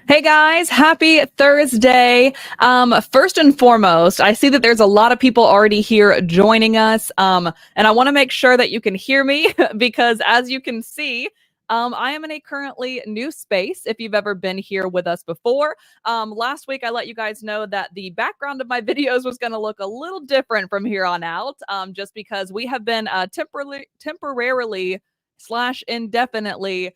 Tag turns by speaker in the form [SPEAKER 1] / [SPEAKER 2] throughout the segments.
[SPEAKER 1] Hey guys, happy Thursday. First and foremost, I see that there's a lot of people already here joining us. And I want to make sure that you can hear me because as you can see, I am in a currently new space. If you've ever been here with us before, last week I let you guys know that the background of my videos was going to look a little different from here on out, just because we have been temporarily slash indefinitely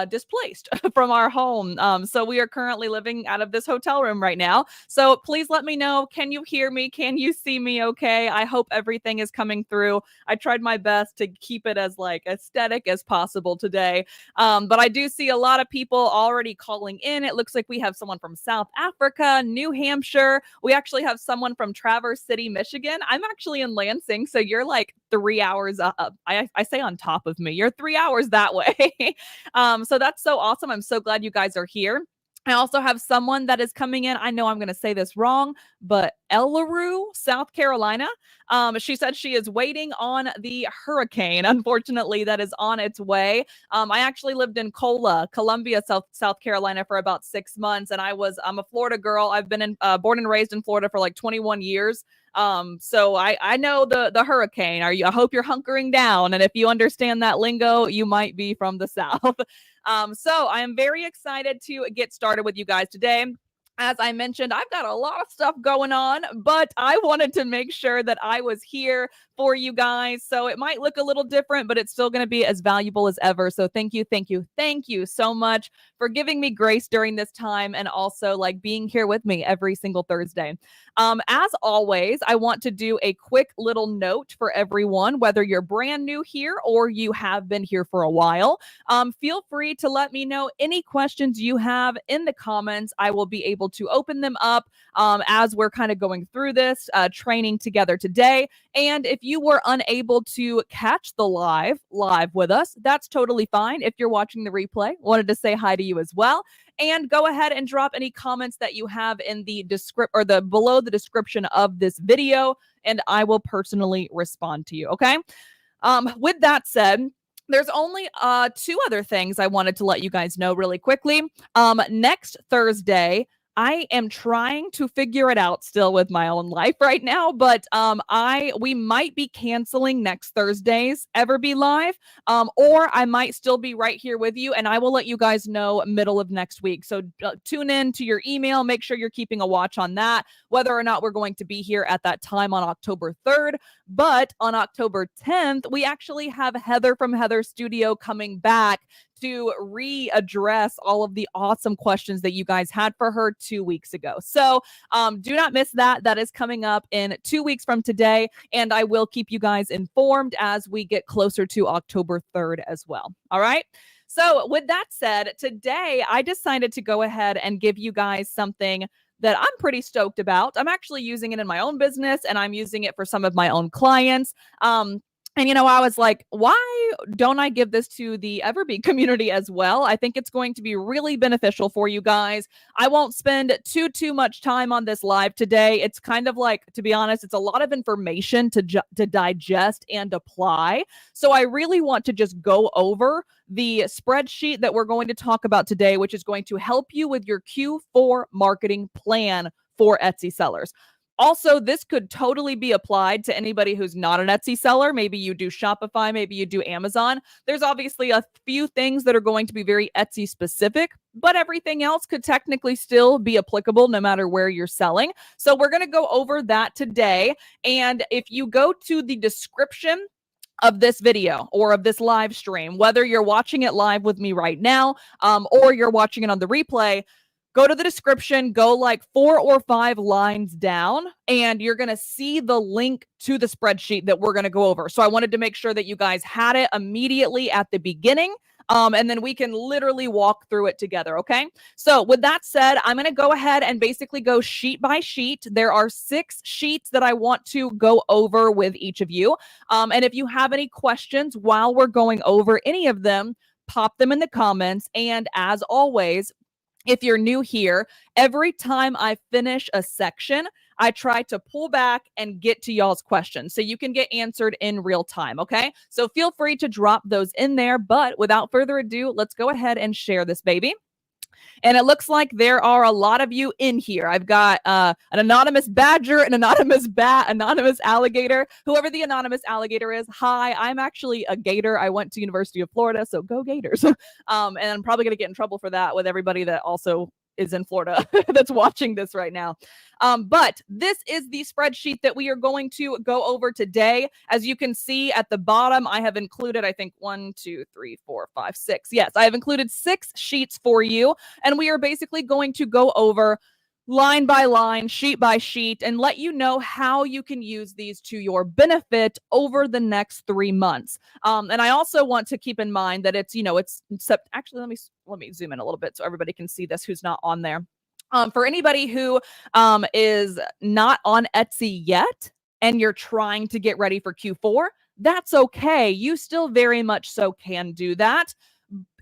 [SPEAKER 1] displaced from our home. So we are currently living out of this hotel room right now. So please let me know. Can you hear me? Can you see me okay? I hope everything is coming through. I tried my best to keep it as like aesthetic as possible today. But I do see a lot of people already calling in. It looks like we have someone from South Africa, New Hampshire. We actually have someone from Traverse City, Michigan. I'm actually in Lansing, so you're like 3 hours up. I say on top of me. You're 3 hours that way. So that's so awesome. I'm so glad you guys are here. I also have someone that is coming in. I know I'm going to say this wrong, but Ellaroo, South Carolina. She said she is waiting on the hurricane, unfortunately, that is on its way. I actually lived in Columbia, South Carolina for about 6 months, and I'm a Florida girl. I've been born and raised in Florida for like 21 years. So I know the hurricane. I hope you're hunkering down, and if you understand that lingo, you might be from the South. So I am very excited to get started with you guys today. As I mentioned, I've got a lot of stuff going on, but I wanted to make sure that I was here for you guys. So it might look a little different, but it's still going to be as valuable as ever. So thank you so much for giving me grace during this time and also like being here with me every single Thursday. As always, I want to do a quick little note for everyone, whether you're brand new here or you have been here for a while. Feel free to let me know any questions you have in the comments. I will be able to open them up as we're kind of going through this training together today. And if you were unable to catch the live with us, that's totally fine. If you're watching the replay, wanted to say hi to you as well. And go ahead and drop any comments that you have in the below the description of this video, and I will personally respond to you. Okay. With that said, there's only two other things I wanted to let you guys know really quickly. Next Thursday, I am trying to figure it out still with my own life right now, but we might be canceling next Thursday's EverBee Live, or I might still be right here with you, and I will let you guys know middle of next week. So tune in to your email, make sure you're keeping a watch on that, whether or not we're going to be here at that time on October 3rd. But on October 10th, we actually have Heather from Heather Studio coming back to readdress all of the awesome questions that you guys had for her 2 weeks ago. So do not miss that. That is coming up in 2 weeks from today, and I will keep you guys informed as we get closer to October 3rd as well. All right. So with that said, today I decided to go ahead and give you guys something that I'm pretty stoked about. I'm actually using it in my own business, and I'm using it for some of my own clients. And I was like, why don't I give this to the EverBee community as well? I think it's going to be really beneficial for you guys. I won't spend too much time on this live today. It's kind of like, to be honest, it's a lot of information to digest and apply. So I really want to just go over the spreadsheet that we're going to talk about today, which is going to help you with your Q4 marketing plan for Etsy sellers. Also, this could totally be applied to anybody who's not an Etsy seller. Maybe you do Shopify, maybe you do Amazon. There's obviously a few things that are going to be very Etsy specific, but everything else could technically still be applicable no matter where you're selling. So we're going to go over that today. And if you go to the description of this video or of this live stream, whether you're watching it live with me right now or you're watching it on the replay, go to the description, go like 4 or 5 lines down, and you're going to see the link to the spreadsheet that we're going to go over. So I wanted to make sure that you guys had it immediately at the beginning. And then we can literally walk through it together, okay? So with that said, I'm going to go ahead and basically go sheet by sheet. There are 6 sheets that I want to go over with each of you. And if you have any questions while we're going over any of them, pop them in the comments. And as always, if you're new here, every time I finish a section, I try to pull back and get to y'all's questions so you can get answered in real time, okay? So feel free to drop those in there, but without further ado, let's go ahead and share this baby. And it looks like there are a lot of you in here. I've got an anonymous badger, an anonymous bat, anonymous alligator. Whoever the anonymous alligator is, hi, I'm actually a gator. I went to University of Florida, so go Gators. And I'm probably going to get in trouble for that with everybody that also is in Florida that's watching this right now. But this is the spreadsheet that we are going to go over today. As you can see at the bottom, I have included, I think, 1, 2, 3, 4, 5, 6. Yes, I have included 6 sheets for you. And we are basically going to go over line by line, sheet by sheet, and let you know how you can use these to your benefit over the next 3 months. And I also want to keep in mind that it's, actually, let me zoom in a little bit so everybody can see this who's not on there. For anybody who is not on Etsy yet and you're trying to get ready for Q4, that's okay. You still very much so can do that.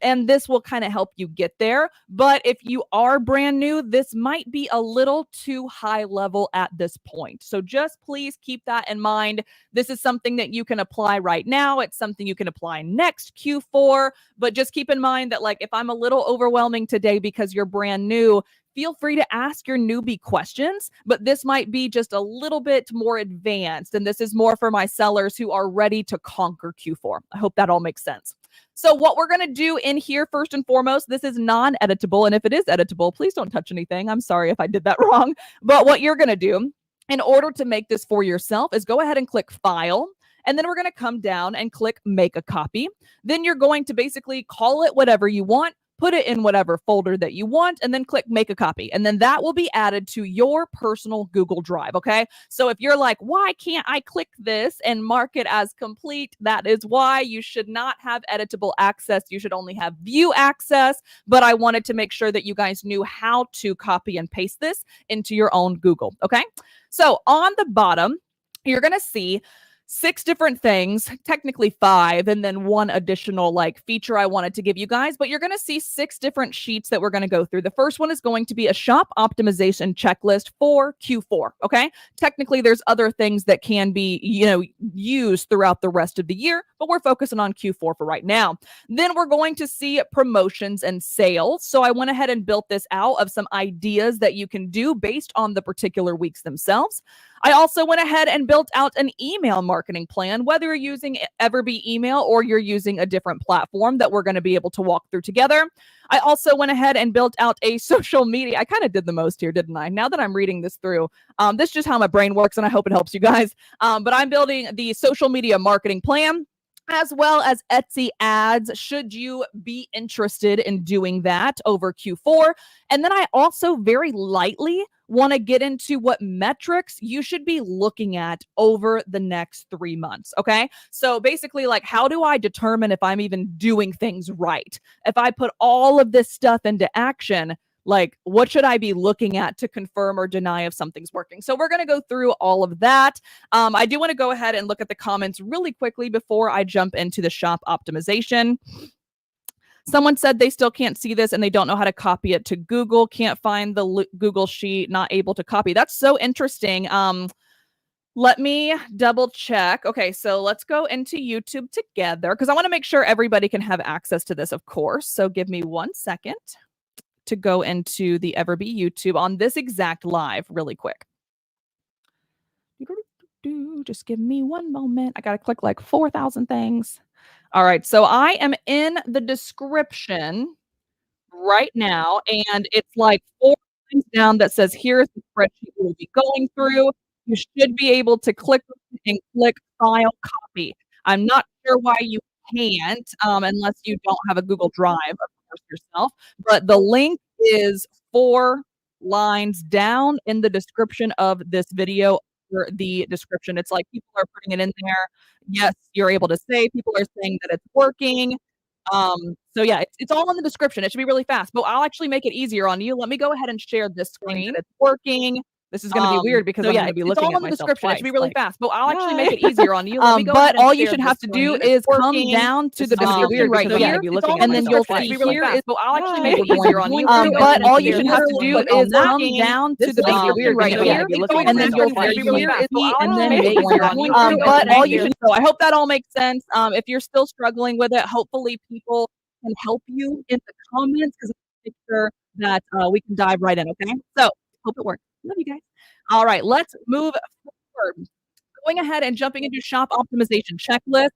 [SPEAKER 1] And this will kind of help you get there. But if you are brand new, this might be a little too high level at this point. So just please keep that in mind. This is something that you can apply right now. It's something you can apply next Q4. But just keep in mind that, like, if I'm a little overwhelming today because you're brand new, feel free to ask your newbie questions, but this might be just a little bit more advanced. And this is more for my sellers who are ready to conquer Q4. I hope that all makes sense. So what we're going to do in here, first and foremost, this is non-editable. And if it is editable, please don't touch anything. I'm sorry if I did that wrong. But what you're going to do in order to make this for yourself is go ahead and click File. And then we're going to come down and click Make a Copy. Then you're going to basically call it whatever you want, put it in whatever folder that you want, and then click Make a Copy. And then that will be added to your personal Google Drive, okay? So if you're like, why can't I click this and mark it as complete? That is why you should not have editable access. You should only have view access. But I wanted to make sure that you guys knew how to copy and paste this into your own Google, okay? So on the bottom, you're going to see 6 different things, technically 5, and then 1 additional feature I wanted to give you guys, but you're going to see 6 different sheets that we're going to go through. The first one is going to be a shop optimization checklist for Q4, okay? Technically, there's other things that can be, used throughout the rest of the year, but we're focusing on Q4 for right now. Then we're going to see promotions and sales. So I went ahead and built this out of some ideas that you can do based on the particular weeks themselves. I also went ahead and built out an email marketing plan, whether you're using EverBee email or you're using a different platform that we're going to be able to walk through together. I also went ahead and built out a social media. I kind of did the most here, didn't I? Now that I'm reading this through, this is just how my brain works, and I hope it helps you guys. But I'm building the social media marketing plan, as well as Etsy ads, should you be interested in doing that over Q4. And then I also very lightly want to get into what metrics you should be looking at over the next 3 months, okay? So basically, how do I determine if I'm even doing things right? If I put all of this stuff into action, what should I be looking at to confirm or deny if something's working? So we're going to go through all of that. I do want to go ahead and look at the comments really quickly before I jump into the shop optimization. Someone said they still can't see this and they don't know how to copy it to Google. Can't find the Google sheet, not able to copy. That's so interesting. Let me double check. Okay, so let's go into YouTube together because I want to make sure everybody can have access to this, of course. So give me 1 second to go into the EverBee YouTube on this exact live really quick. Just give me 1 moment. I got to click 4,000 things. All right, so I am in the description right now, and it's 4 lines down that says, here's the spreadsheet we'll be going through. You should be able to click and click File Copy. I'm not sure why you can't, unless you don't have a Google Drive, of course, yourself, but the link is 4 lines down in the description of this video. The description, it's people are putting it in there. Yes, you're able to say, people are saying that it's working. So yeah, it's all in the description. It should be really fast, but I'll actually make it easier on you. Let me go ahead and share this screen. It's working. This is going to be weird because I'm going to be looking at myself. It's all in the description. It should be really fast, but I'll actually make it easier on you. Let me go ahead and all you should have to do is come down to the description right here, and then you'll see here is. But I'll actually make it easier on you. But all you should have to do is come down to the description right here, and then you'll see here is and then make it. But all you should. So I hope that all makes sense. If you're still struggling with it, hopefully people can help you in the comments because I'm sure that we can dive right in. Okay, so hope it works. Love you guys. All right, let's move forward. Going ahead and jumping into shop optimization checklist.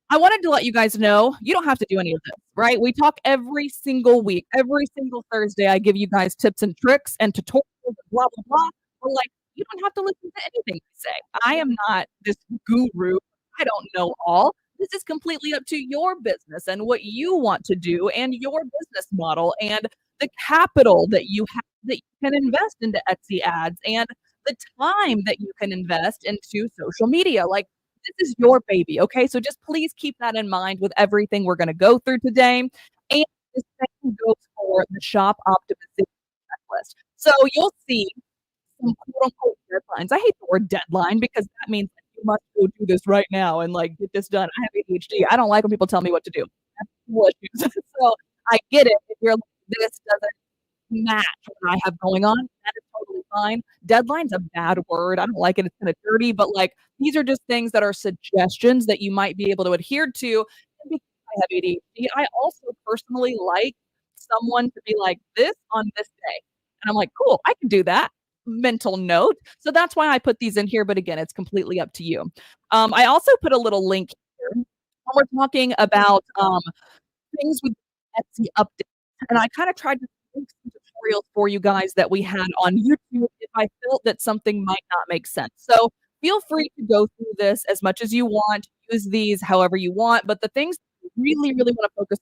[SPEAKER 1] I wanted to let you guys know you don't have to do any of this, right? We talk every single week, every single Thursday. I give you guys tips and tricks and tutorials and blah, blah, blah. But like, you don't have to listen to anything I say. I am not this guru. I don't know all. This is completely up to your business and what you want to do and your business model and the capital that you have that you can invest into Etsy ads and the time that you can invest into social media. Like, this is your baby, okay? So just please keep that in mind with everything we're gonna go through today. And the same goes for the shop optimization checklist. So you'll see some quote unquote deadlines. I hate the word deadline because that means that you must go do this right now and like get this done. I have ADHD. I don't like when people tell me what to do. I have people issues. So I get it if you're like, this doesn't match what I have going on. That is totally fine. Deadline's a bad word. I don't like it. It's kind of dirty, but like these are just things that are suggestions that you might be able to adhere to. And because I have ADHD, I also personally like someone to be like this on this day. And I'm like, cool, I can do that. Mental note. So that's why I put these in here. But again, it's completely up to you. I also put a little link here when we're talking about things with Etsy updates. And I kind of tried to link some tutorials for you guys that we had on YouTube if I felt that something might not make sense. So feel free to go through this as much as you want, use these however you want. But the things you really, really want to focus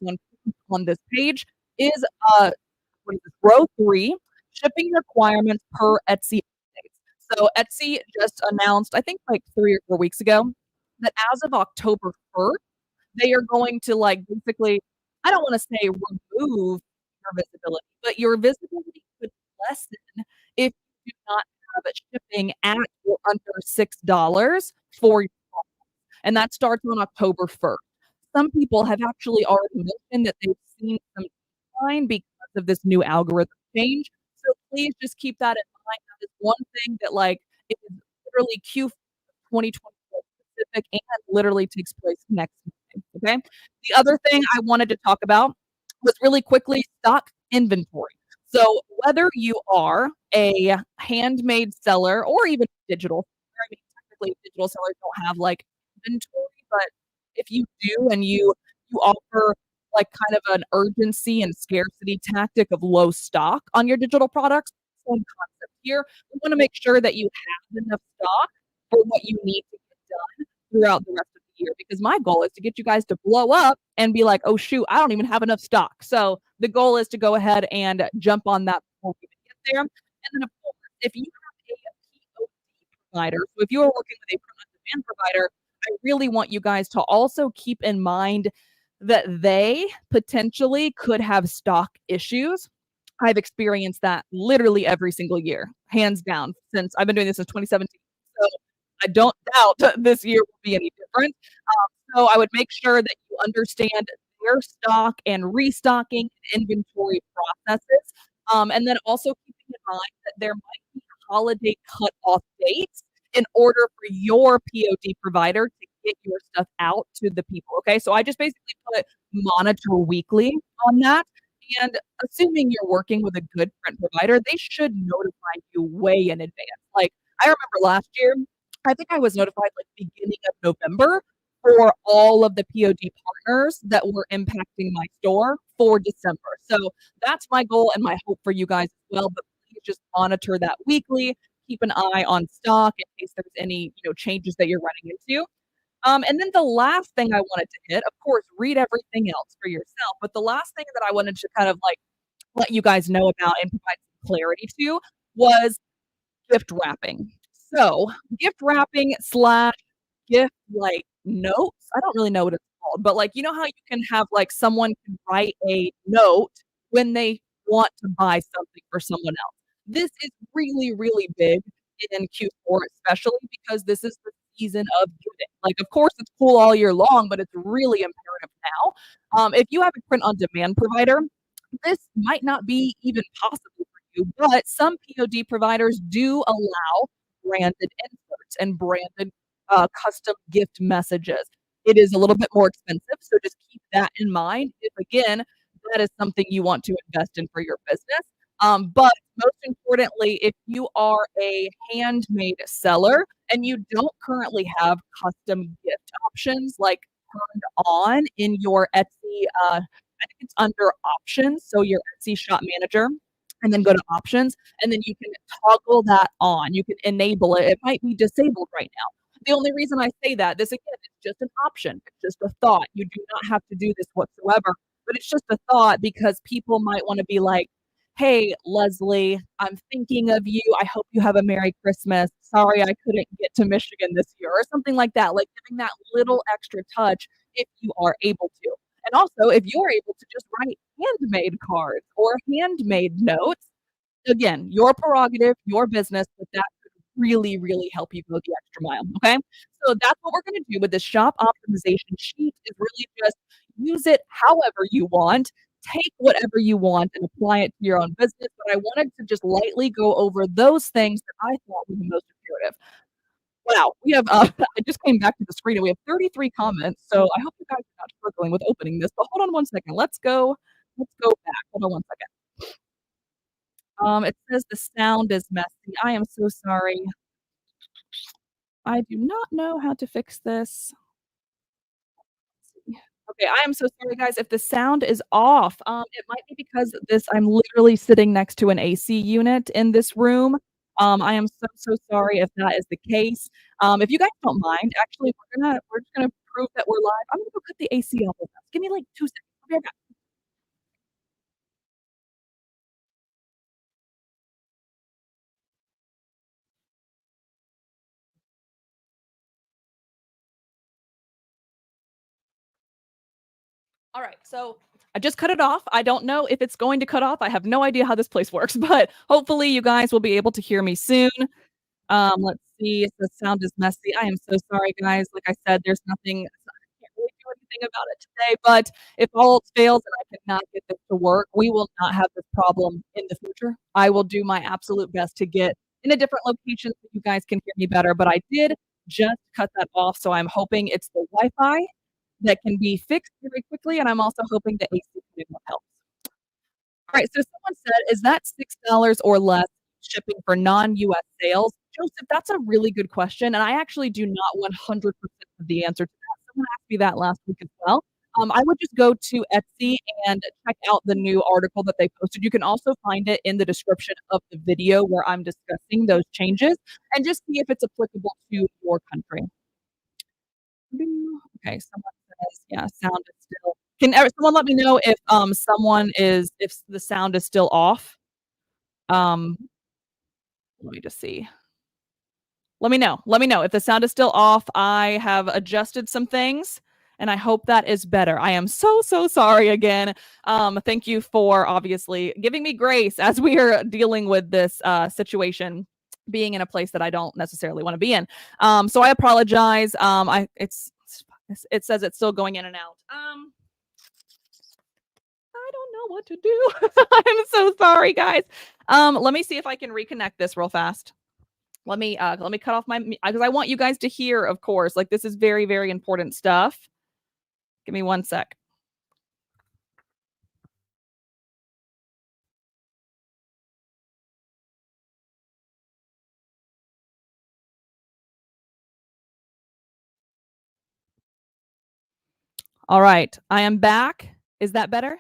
[SPEAKER 1] on this page is what is this? Row 3, shipping requirements per Etsy updates. So Etsy just announced, I think like 3 or 4 weeks ago, that as of October 1st, they are going to like basically, I don't want to say remove your visibility, but your visibility could lessen if you do not have it shipping at or under $6 for your product. And that starts on October 1st. Some people have actually already mentioned that they've seen some decline because of this new algorithm change. So please just keep that in mind. That is one thing that like is literally Q4 2024 specific and literally takes place next month. Okay. The other thing I wanted to talk about was really quickly stock inventory. So whether you are a handmade seller or even digital, I mean, technically digital sellers don't have like inventory, but if you do and you offer like kind of an urgency and scarcity tactic of low stock on your digital products, same concept here. We want to make sure that you have enough stock for what you need to get done throughout the rest of the year because my goal is to get you guys to blow up and be like, oh shoot, I don't even have enough stock. So the goal is to go ahead and jump on that before we even get there. And then of course, if you have a POD provider, so if you are working with a print-on-demand provider, I really want you guys to also keep in mind that they potentially could have stock issues. I've experienced that literally every single year, hands down, since I've been doing this since 2017. So I don't doubt this year will be any different. So I would make sure that you understand their stock and restocking and inventory processes. And then also keeping in mind that there might be holiday cutoff dates in order for your POD provider to get your stuff out to the people. Okay. So I just basically put monitor weekly on that. And assuming you're working with a good print provider, they should notify you way in advance. Like I remember last year, I think I was notified like beginning of November for all of the POD partners that were impacting my store for December. So that's my goal and my hope for you guys as well. But please just monitor that weekly. Keep an eye on stock in case there's any changes that you're running into. And then the last thing I wanted to hit, of course, read everything else for yourself. But the last thing that I wanted to kind of like let you guys know about and provide some clarity to was gift wrapping. So gift wrapping slash gift like notes. I don't really know what it's called, but like how you can have like someone can write a note when they want to buy something for someone else. This is really, really big in Q4, especially because this is the season of giving. Like, of course, it's cool all year long, but it's really imperative now. If you have a print on demand provider, this might not be even possible for you, but some POD providers do allow branded inserts and branded custom gift messages. It is a little bit more expensive, so just keep that in mind. If again, that is something you want to invest in for your business. But most importantly, if you are a handmade seller and you don't currently have custom gift options like turned on in your Etsy, I think it's under options, so your Etsy shop manager, and then go to options, and then you can toggle that on. You can enable it. It might be disabled right now. The only reason I say that, this again, it's just an option. It's just a thought. You do not have to do this whatsoever, but it's just a thought because people might wanna be like, "Hey, Leslie, I'm thinking of you. I hope you have a Merry Christmas. Sorry I couldn't get to Michigan this year," or something like that, like giving that little extra touch if you are able to. And also, if you're able to just write handmade cards or handmade notes, again, your prerogative, your business, but that could really, really help you go the extra mile, okay? So that's what we're gonna do with this shop optimization sheet is really just use it however you want, take whatever you want and apply it to your own business, but I wanted to just lightly go over those things that I thought were the most imperative. Wow, we have, I just came back to the screen and we have 33 comments, so I hope you guys are not struggling with opening this, but hold on one second. Let's go back. Hold on one second. It says the sound is messy. I am so sorry. I do not know how to fix this. Okay, I am so sorry, guys, if the sound is off. It might be because this I'm literally sitting next to an AC unit in this room. I am so, so sorry if that is the case. If you guys don't mind, actually, we're just gonna prove that we're live. I'm gonna go cut the AC off with us. Give me, like, 2 seconds. I'll be right back. All right, so I just cut it off. I don't know if it's going to cut off. I have no idea how this place works, but hopefully you guys will be able to hear me soon. Let's see if the sound is messy. I am so sorry, guys. Like I said, there's nothing I can't really do anything about it today, but if all else fails and I cannot get this to work, we will not have this problem in the future. I will do my absolute best to get in a different location so you guys can hear me better, but I did just cut that off, so I'm hoping it's the Wi-Fi that can be fixed very quickly, and I'm also hoping the AC signal helps. Alright, so someone said, "Is that $6 or less shipping for non-US sales?" Joseph, that's a really good question, and I actually do not 100% of the answer to that. Someone asked me that last week as well. I would just go to Etsy and check out the new article that they posted. You can also find it in the description of the video where I'm discussing those changes, and just see if it's applicable to your country. Okay, someone says, yeah, sound is still can someone let me know if, if the sound is still off? Um, let me just see. Let me know. Let me know if the sound is still off. I have adjusted some things, and I hope that is better. I am so, so sorry again. Thank you for obviously giving me grace as we are dealing with this, situation, being in a place that I don't necessarily wanna be in. So I apologize. It says it's still going in and out. I don't know what to do. I'm so sorry, guys. Let me see if I can reconnect this real fast. Let me cut off my because I want you guys to hear, of course. Like this is very, very important stuff. Give me one sec. All right, I am back. Is that better?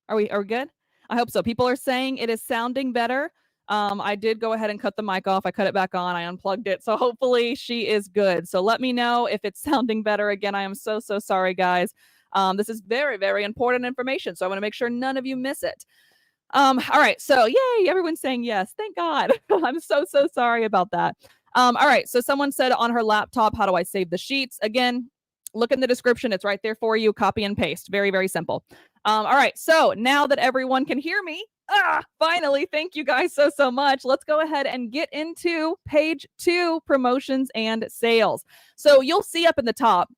[SPEAKER 1] Are we good? I hope so. People are saying it is sounding better. I did go ahead and cut the mic off. I cut it back on. I unplugged it. So hopefully she is good. So let me know if it's sounding better. Again, I am so, so sorry, guys. This is very, very important information. So I want to make sure none of you miss it. All right. So yay, everyone's saying yes. Thank God. I'm so, so sorry about that. All right. So someone said on her laptop, how do I save the sheets? Again, look in the description. It's right there for you. Copy and paste. Very, very simple. All right. So now that everyone can hear me, finally, thank you guys so, so much. Let's go ahead and get into page 2, promotions and sales. So you'll see up in the top,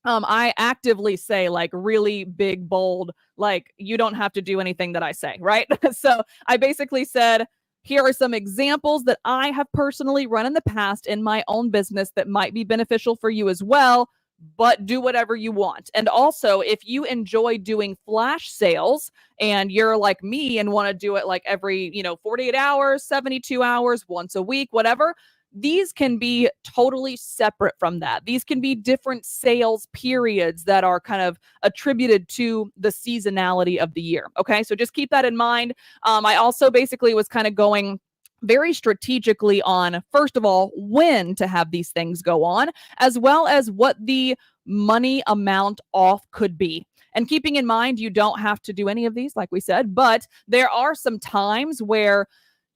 [SPEAKER 1] I actively say like really big, bold, like you don't have to do anything that I say, right? So I basically said, here are some examples that I have personally run in the past in my own business that might be beneficial for you as well. but do whatever you want. And also, if you enjoy doing flash sales and you're like me and want to do it like every, 48 hours, 72 hours, once a week, whatever, these can be totally separate from that. These can be different sales periods that are kind of attributed to the seasonality of the year. Okay, so just keep that in mind. I also basically was kind of going very strategically on, first of all, when to have these things go on, as well as what the money amount off could be. And keeping in mind, you don't have to do any of these, like we said, but there are some times where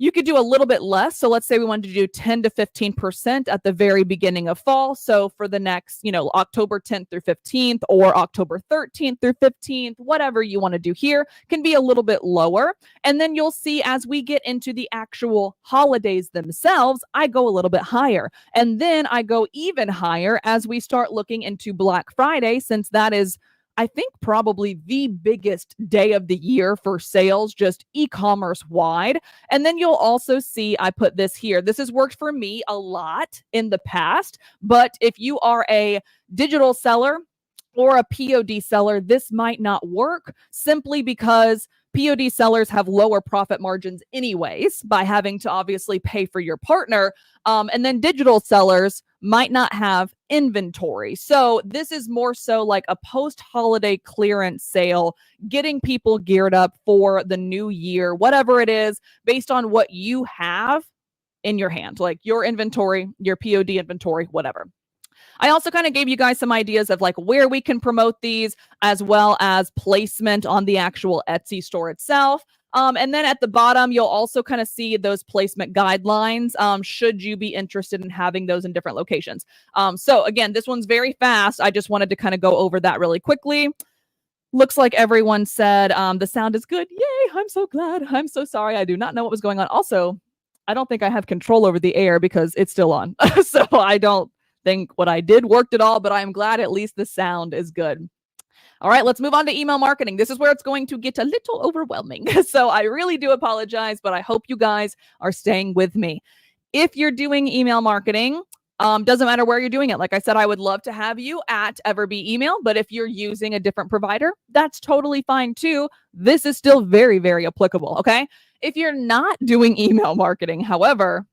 [SPEAKER 1] you could do a little bit less. So let's say we wanted to do 10 to 15% at the very beginning of fall. So for the next, October 10th through 15th or October 13th through 15th, whatever you want to do here can be a little bit lower. And then you'll see as we get into the actual holidays themselves, I go a little bit higher. And then I go even higher as we start looking into Black Friday, since that is, I think, probably the biggest day of the year for sales, just e-commerce wide. And then you'll also see, I put this here. This has worked for me a lot in the past, but if you are a digital seller or a POD seller, this might not work simply because POD sellers have lower profit margins anyways by having to obviously pay for your partner. And then digital sellers might not have inventory. So this is more so like a post-holiday clearance sale, getting people geared up for the new year, whatever it is, based on what you have in your hand, like your inventory, your POD inventory, whatever. I also kind of gave you guys some ideas of like where we can promote these, as well as placement on the actual Etsy store itself. And then at the bottom, you'll also kind of see those placement guidelines, should you be interested in having those in different locations. So again, this one's very fast. I just wanted to kind of go over that really quickly. Looks like everyone said the sound is good. Yay, I'm so glad. I'm so sorry. I do not know what was going on. Also, I don't think I have control over the air because it's still on. So I don't think what I did worked at all, but I'm glad at least the sound is good. All right, let's move on to email marketing. This is where it's going to get a little overwhelming. So I really do apologize, but I hope you guys are staying with me. If you're doing email marketing, doesn't matter where you're doing it. Like I said, I would love to have you at EverBee email, but if you're using a different provider, that's totally fine too. This is still very, very applicable, okay? If you're not doing email marketing, however,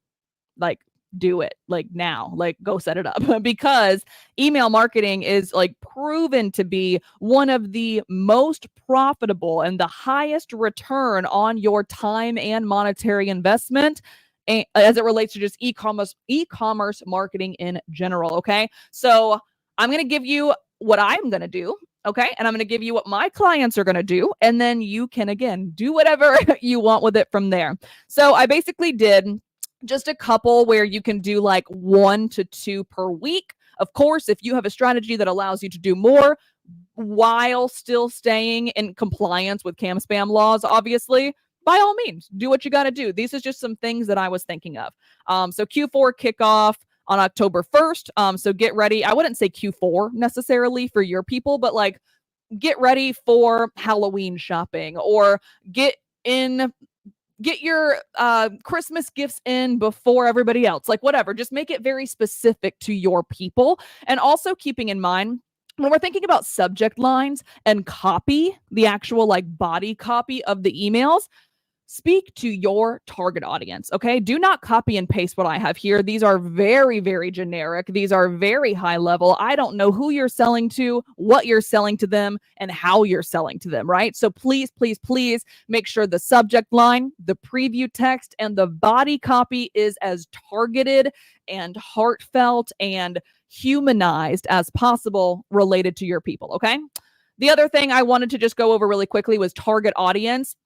[SPEAKER 1] like do it like now, like go set it up because email marketing is like proven to be one of the most profitable and the highest return on your time and monetary investment as it relates to just e-commerce marketing in general. Okay. So I'm going to give you what I'm going to do. Okay. And I'm going to give you what my clients are going to do. And then you can, again, do whatever you want with it from there. So I basically did just a couple where you can do like 1 to 2 per week. Of course, if you have a strategy that allows you to do more while still staying in compliance with CAM spam laws, obviously, by all means, do what you got to do. These are just some things that I was thinking of. So Q4 kickoff on October 1st. So get ready. I wouldn't say Q4 necessarily for your people, but like get ready for Halloween shopping or get your Christmas gifts in before everybody else, like whatever. Just make it very specific to your people. And also keeping in mind, when we're thinking about subject lines and copy, the actual like body copy of the emails, speak to your target audience, okay? Do not copy and paste what I have here. These are very, very generic. These are very high level. I don't know who you're selling to, what you're selling to them, and how you're selling to them, right? So please, please, please make sure the subject line, the preview text, and the body copy is as targeted and heartfelt and humanized as possible related to your people, okay? The other thing I wanted to just go over really quickly was target audience.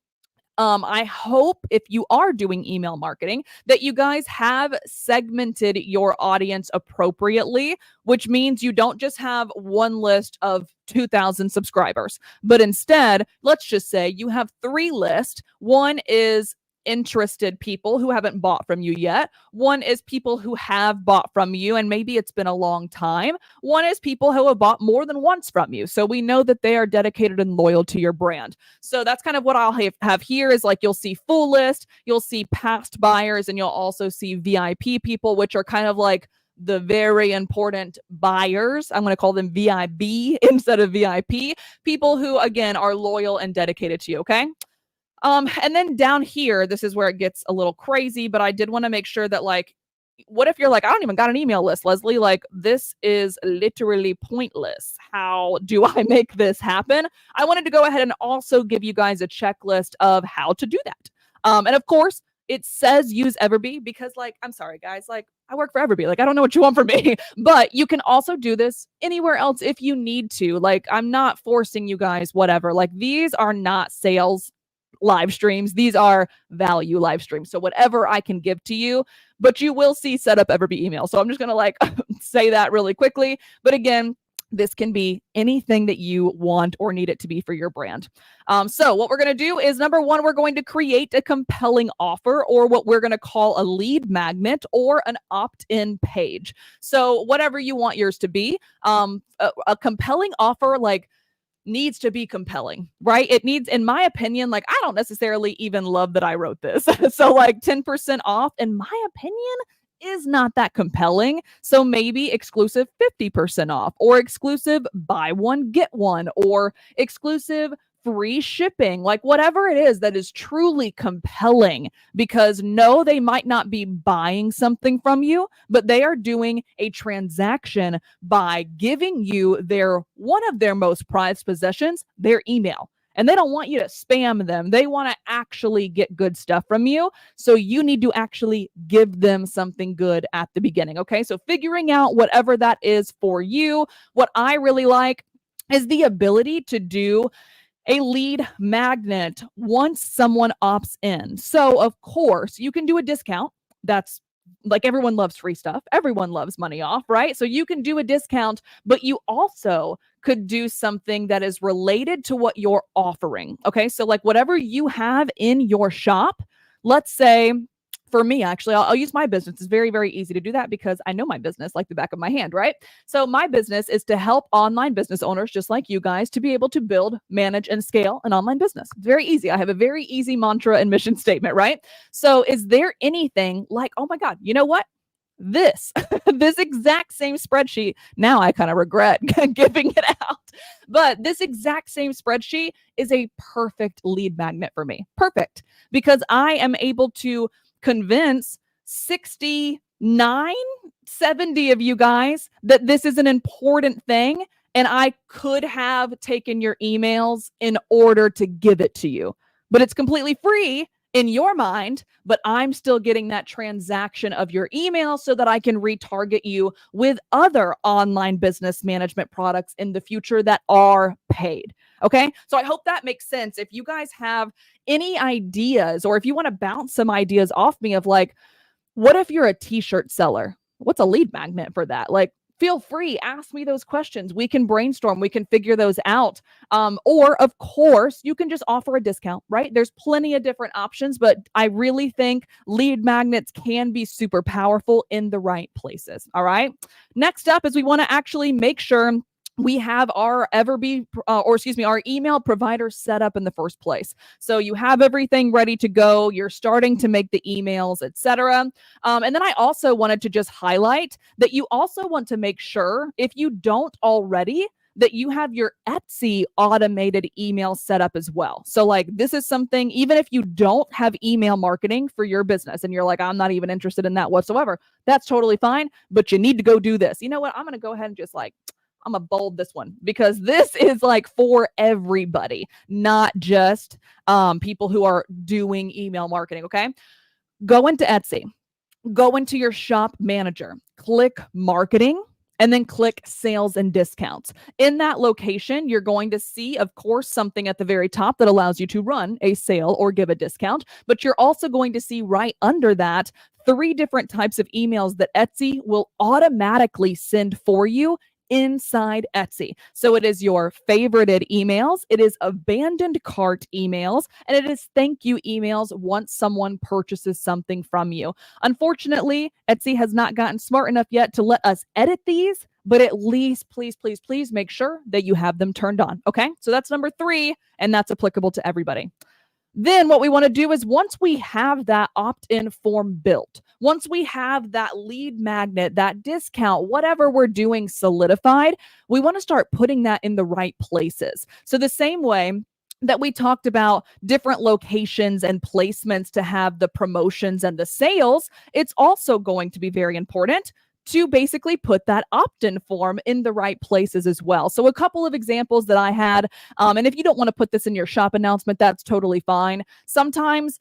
[SPEAKER 1] I hope if you are doing email marketing that you guys have segmented your audience appropriately, which means you don't just have one list of 2,000 subscribers, but instead, let's just say you have 3 lists. One is interested people who haven't bought from you yet. One is people who have bought from you and maybe it's been a long time. One is people who have bought more than once from you. So we know that they are dedicated and loyal to your brand. So that's kind of what I'll have here is like you'll see full list, you'll see past buyers, and you'll also see VIP people, which are kind of like the very important buyers. I'm going to call them VIB instead of VIP, people who, again, are loyal and dedicated to you, okay? And then down here, this is where it gets a little crazy, but I did want to make sure that, like, what if you're like, I don't even got an email list, Leslie? Like, this is literally pointless. How do I make this happen? I wanted to go ahead and also give you guys a checklist of how to do that. And of course, it says use EverBee because, like, I'm sorry, guys, like, I work for EverBee. Like, I don't know what you want from me, but you can also do this anywhere else if you need to. Like, I'm not forcing you guys, whatever. Like, these are not sales live streams. These are value live streams. So whatever I can give to you, but you will see set up EverBee email. So I'm just going to like say that really quickly. But again, this can be anything that you want or need it to be for your brand. So what we're going to do is, number one, we're going to create a compelling offer, or what we're going to call a lead magnet or an opt-in page. So whatever you want yours to be, a compelling offer, like, needs to be compelling, right? It needs, in my opinion, like, I don't necessarily even love that I wrote this. So like 10% off, in my opinion, is not that compelling. So maybe exclusive 50% off, or exclusive buy one, get one, or exclusive free shipping, like whatever it is that is truly compelling. Because no, they might not be buying something from you, but they are doing a transaction by giving you one of their most prized possessions, their email. And they don't want you to spam them. They want to actually get good stuff from you. So you need to actually give them something good at the beginning. Okay. So figuring out whatever that is for you. What I really like is the ability to do a lead magnet once someone opts in. So of course you can do a discount. That's, like, everyone loves free stuff. Everyone loves money off, right? So you can do a discount, but you also could do something that is related to what you're offering. Okay. So like whatever you have in your shop, let's say, for me, actually, I'll use my business. It's very, very easy to do that because I know my business like the back of my hand, right? So my business is to help online business owners just like you guys to be able to build, manage, and scale an online business. It's very easy. I have a very easy mantra and mission statement, right? So is there anything like, oh my God, you know what? This exact same spreadsheet. Now I kind of regret giving it out, but this exact same spreadsheet is a perfect lead magnet for me. Perfect. Because I am able to convince 69, 70 of you guys that this is an important thing, and I could have taken your emails in order to give it to you, but it's completely free in your mind, but I'm still getting that transaction of your email so that I can retarget you with other online business management products in the future that are paid. Okay. So I hope that makes sense. If you guys have any ideas, or if you want to bounce some ideas off me of like, what if you're a t-shirt seller? What's a lead magnet for that? Like, feel free, ask me those questions. We can brainstorm, we can figure those out. Or of course, you can just offer a discount, right? There's plenty of different options, but I really think lead magnets can be super powerful in the right places. All right. Next up is we want to actually make sure we have our EverBee, our email provider set up in the first place. So you have everything ready to go. You're starting to make the emails, etc. And then I also wanted to just highlight that you also want to make sure, if you don't already, that you have your Etsy automated email set up as well. So like, this is something, even if you don't have email marketing for your business and you're like, I'm not even interested in that whatsoever, that's totally fine, but you need to go do this. You know what? I'm going to go ahead and just like, I'm going to bold this one because this is like for everybody, not just people who are doing email marketing. Okay. Go into Etsy, go into your shop manager, click marketing, and then click sales and discounts. In that location, you're going to see, of course, something at the very top that allows you to run a sale or give a discount, but you're also going to see right under that 3 different types of emails that Etsy will automatically send for you inside Etsy. So it is your favorited emails, it is abandoned cart emails, and it is thank you emails once someone purchases something from you. Unfortunately, Etsy has not gotten smart enough yet to let us edit these, but at least please, please, please make sure that you have them turned on. Okay, so that's number 3, and that's applicable to everybody. Then what we want to do is once we have that opt-in form built, once we have that lead magnet, that discount, whatever we're doing solidified, we want to start putting that in the right places. So the same way that we talked about different locations and placements to have the promotions and the sales, it's also going to be very important to basically put that opt-in form in the right places as well. So a couple of examples that I had, and if you don't want to put this in your shop announcement, that's totally fine. Sometimes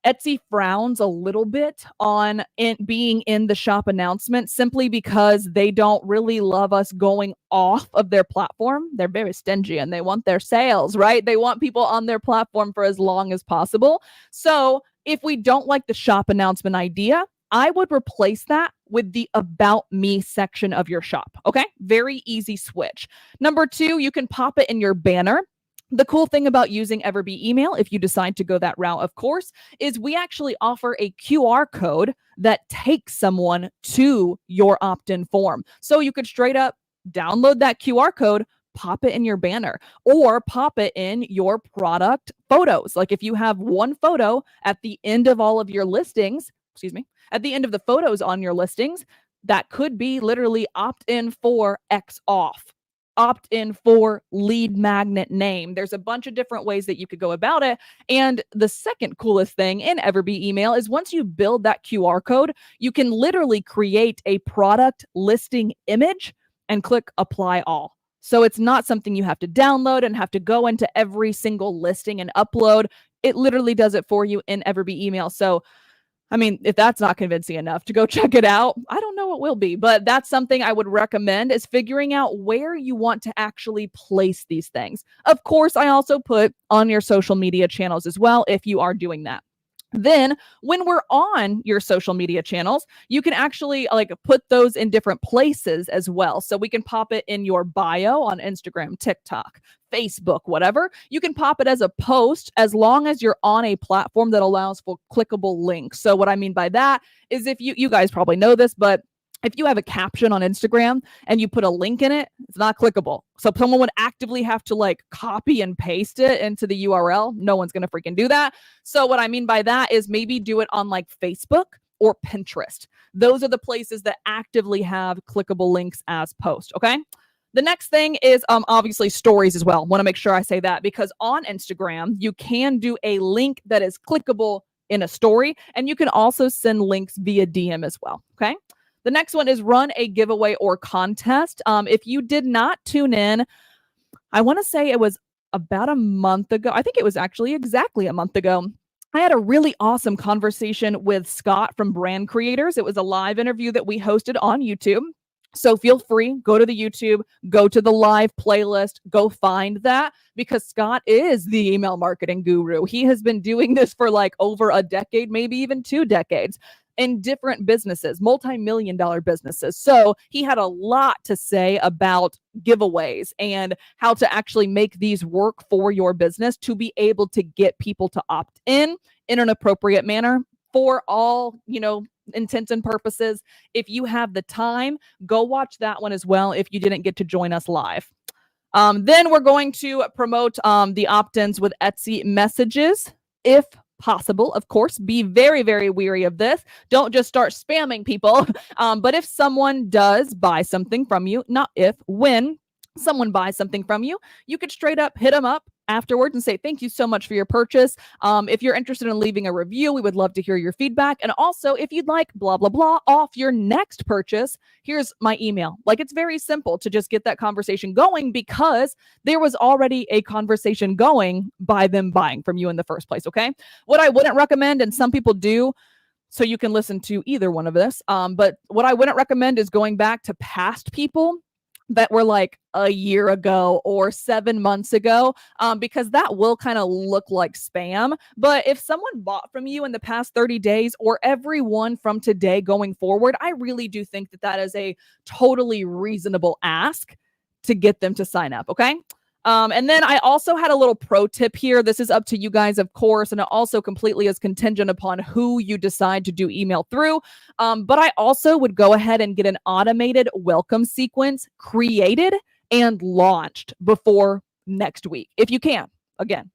[SPEAKER 1] Etsy frowns a little bit on it being in the shop announcement simply because they don't really love us going off of their platform. They're very stingy and they want their sales, right? They want people on their platform for as long as possible. So if we don't like the shop announcement idea, I would replace that with the About Me section of your shop. Okay, very easy switch. Number two, you can pop it in your banner. The cool thing about using EverBee email, if you decide to go that route, of course, is we actually offer a QR code that takes someone to your opt-in form. So you could straight up download that QR code, pop it in your banner, or pop it in your product photos. Like if you have one photo at the end of all of your listings, at the end of the photos on your listings, that could be literally opt-in for X off, opt-in for lead magnet name. There's a bunch of different ways that you could go about it. And the second coolest thing in EverBee email is once you build that QR code, you can literally create a product listing image and click apply all. So it's not something you have to download and have to go into every single listing and upload. It literally does it for you in EverBee email. So I mean, if that's not convincing enough to go check it out, I don't know what will be, but that's something I would recommend is figuring out where you want to actually place these things. Of course, I also put on your social media channels as well if you are doing that. Then when we're on your social media channels, you can actually like put those in different places as well. So we can pop it in your bio on Instagram, TikTok, Facebook, whatever. You can pop it as a post as long as you're on a platform that allows for clickable links. So what I mean by that is if you guys probably know this, but if you have a caption on Instagram and you put a link in it, it's not clickable. So someone would actively have to like copy and paste it into the URL. No one's going to freaking do that. So what I mean by that is maybe do it on like Facebook or Pinterest. Those are the places that actively have clickable links as post. Okay. The next thing is obviously stories as well. Want to make sure I say that because on Instagram, you can do a link that is clickable in a story, and you can also send links via DM as well. Okay. The next one is run a giveaway or contest. If you did not tune in, I want to say it was about a month ago. I think it was actually exactly a month ago. I had a really awesome conversation with Scott from Brand Creators. It was a live interview that we hosted on YouTube. So feel free, go to the YouTube, go to the live playlist, go find that because Scott is the email marketing guru. He has been doing this for like over a decade, maybe even 2 decades. In different businesses, multi-million-dollar businesses. So he had a lot to say about giveaways and how to actually make these work for your business to be able to get people to opt in an appropriate manner for all, intents and purposes. If you have the time, go watch that one as well if you didn't get to join us live. Then we're going to promote the opt-ins with Etsy messages if possible. Of course, be very, very wary of this. Don't just start spamming people. But if someone does buy something from you, not if, when someone buys something from you, you could straight up hit them up afterwards and say, thank you so much for your purchase. If you're interested in leaving a review, we would love to hear your feedback. And also, if you'd like blah, blah, blah off your next purchase, here's my email. Like, it's very simple to just get that conversation going because there was already a conversation going by them buying from you in the first place, okay? What I wouldn't recommend, and some people do, so you can listen to either one of this, but what I wouldn't recommend is going back to past people that were like a year ago or 7 months ago, because that will kind of look like spam. But if someone bought from you in the past 30 days or everyone from today going forward, I really do think that that is a totally reasonable ask to get them to sign up. Okay. And then I also had a little pro tip here. This is up to you guys, of course, and it also completely is contingent upon who you decide to do email through. But I also would go ahead and get an automated welcome sequence created and launched before next week, if you can. Again,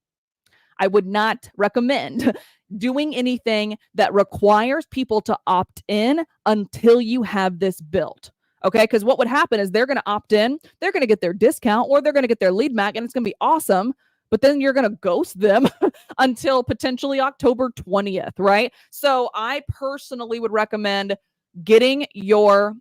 [SPEAKER 1] I would not recommend doing anything that requires people to opt in until you have this built. Okay, because what would happen is they're going to opt in, they're going to get their discount, or they're going to get their lead mag, and it's going to be awesome. But then you're going to ghost them until potentially October 20th, right? So I personally would recommend getting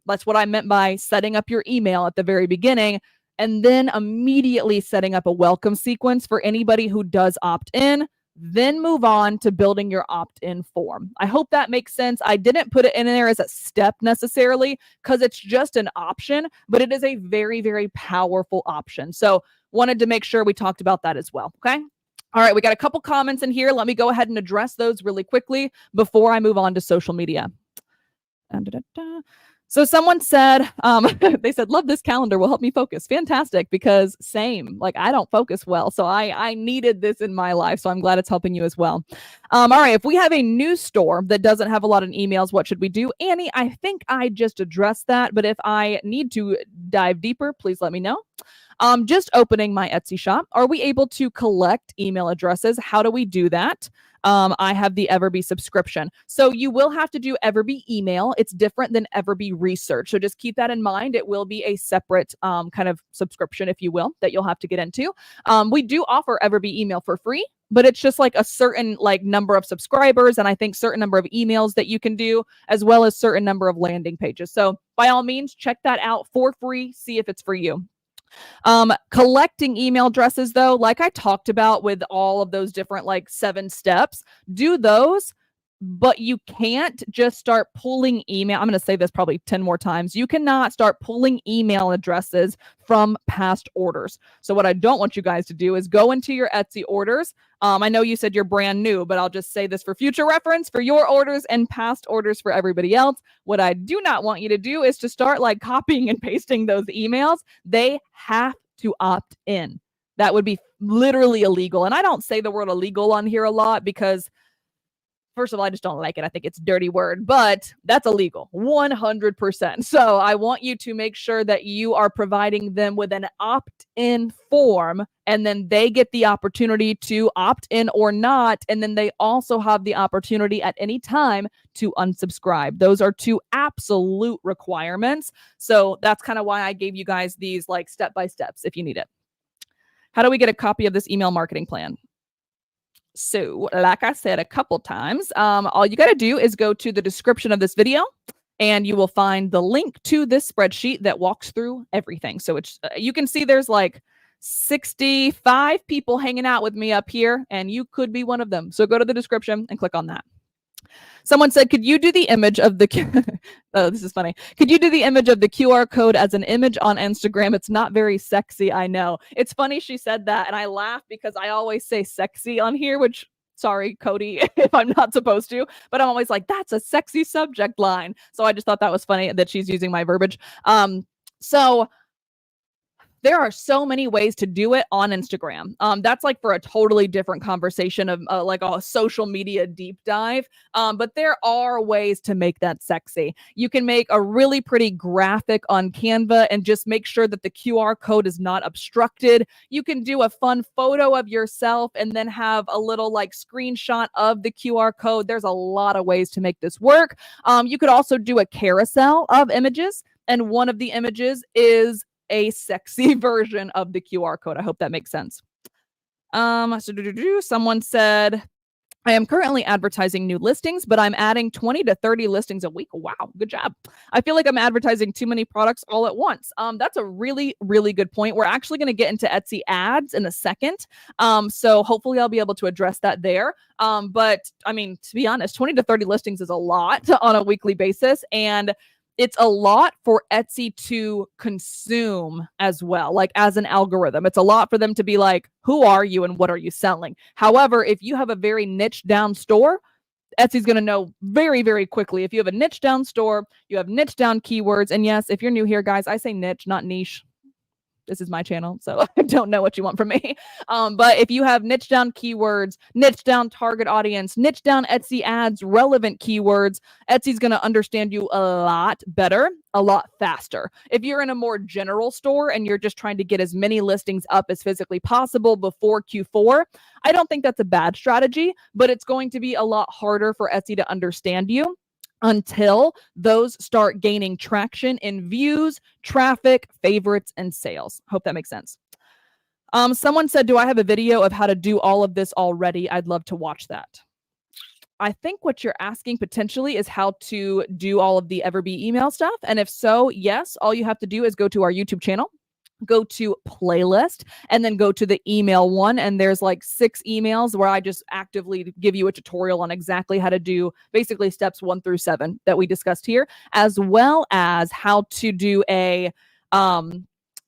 [SPEAKER 1] that's what I meant by setting up your email at the very beginning, and then immediately setting up a welcome sequence for anybody who does opt in, then move on to building your opt-in form. I hope that makes sense. I didn't put it in there as a step necessarily because it's just an option, but it is a very, very powerful option. So wanted to make sure we talked about that as well. Okay. All right. We got a couple comments in here. Let me go ahead and address those really quickly before I move on to social media. So someone said, they said, love this calendar, will help me focus. Fantastic, because same, like I don't focus well. So I needed this in my life. So I'm glad it's helping you as well. All right, if we have a new store that doesn't have a lot of emails, what should we do? Annie, I think I just addressed that, but if I need to dive deeper, please let me know. Just opening my Etsy shop. Are we able to collect email addresses? How do we do that? I have the EverBee subscription. So you will have to do EverBee email. It's different than EverBee research. So just keep that in mind. It will be a separate kind of subscription, if you will, that you'll have to get into. We do offer EverBee email for free, but it's just like a certain like number of subscribers, and I think certain number of emails that you can do, as well as certain number of landing pages. So by all means, check that out for free. See if it's for you. Collecting email addresses, though, like I talked about with all of those different like 7 steps, do those, but you can't just start pulling email. I'm going to say this probably 10 more times. You cannot start pulling email addresses from past orders. So what I don't want you guys to do is go into your Etsy orders. I know you said you're brand new, but I'll just say this for future reference for your orders and past orders for everybody else. What I do not want you to do is to start like copying and pasting those emails. They have to opt in. That would be literally illegal. And I don't say the word illegal on here a lot because first of all, I just don't like it. I think it's a dirty word, but that's illegal, 100%. So I want you to make sure that you are providing them with an opt-in form, and then they get the opportunity to opt in or not. And then they also have the opportunity at any time to unsubscribe. Those are 2 absolute requirements. So that's kind of why I gave you guys these like step-by-steps if you need it. How do we get a copy of this email marketing plan? So like I said a couple times, all you got to do is go to the description of this video and you will find the link to this spreadsheet that walks through everything. So it's you can see there's like 65 people hanging out with me up here, and you could be one of them. So go to the description and click on that. Someone said, could you do the image of the, oh, this is funny. Could you do the image of the QR code as an image on Instagram? It's not very sexy, I know. It's funny she said that, and I laugh because I always say sexy on here, which, sorry, Cody, if I'm not supposed to, but I'm always like, that's a sexy subject line. So I just thought that was funny that she's using my verbiage. So there are so many ways to do it on Instagram. That's like for a totally different conversation of like a social media deep dive. But there are ways to make that sexy. You can make a really pretty graphic on Canva and just make sure that the QR code is not obstructed. You can do a fun photo of yourself and then have a little like screenshot of the QR code. There's a lot of ways to make this work. You could also do a carousel of images, and one of the images is a sexy version of the QR code. I hope that makes sense. Someone said, I am currently advertising new listings, but I'm adding 20 to 30 listings a week. Wow, good job. I feel like I'm advertising too many products all at once. That's a really, really good point. We're actually going to get into Etsy ads in a second. So hopefully I'll be able to address that there. But I mean, to be honest, 20 to 30 listings is a lot on a weekly basis. And it's a lot for Etsy to consume as well, like as an algorithm. It's a lot for them to be like, who are you and what are you selling? However, if you have a very niche down store, Etsy's going to know very, very quickly. If you have a niche down store, you have niche down keywords. And yes, if you're new here, guys, I say niche, not niche. This is my channel, so I don't know what you want from me. But if you have niche down keywords, niche down target audience, niche down Etsy ads, relevant keywords, Etsy's going to understand you a lot better, a lot faster. If you're in a more general store and you're just trying to get as many listings up as physically possible before Q4, I don't think that's a bad strategy, but it's going to be a lot harder for Etsy to understand you until those start gaining traction in views, traffic, favorites, and sales. Hope that makes sense. Someone said, do I have a video of how to do all of this already? I'd love to watch that. I think what you're asking potentially is how to do all of the EverBee email stuff. And if so, yes, all you have to do is go to our YouTube channel, go to playlist, and then go to the email one. And there's like 6 emails where I just actively give you a tutorial on exactly how to do basically steps 1 through 7 that we discussed here, as well as how to do a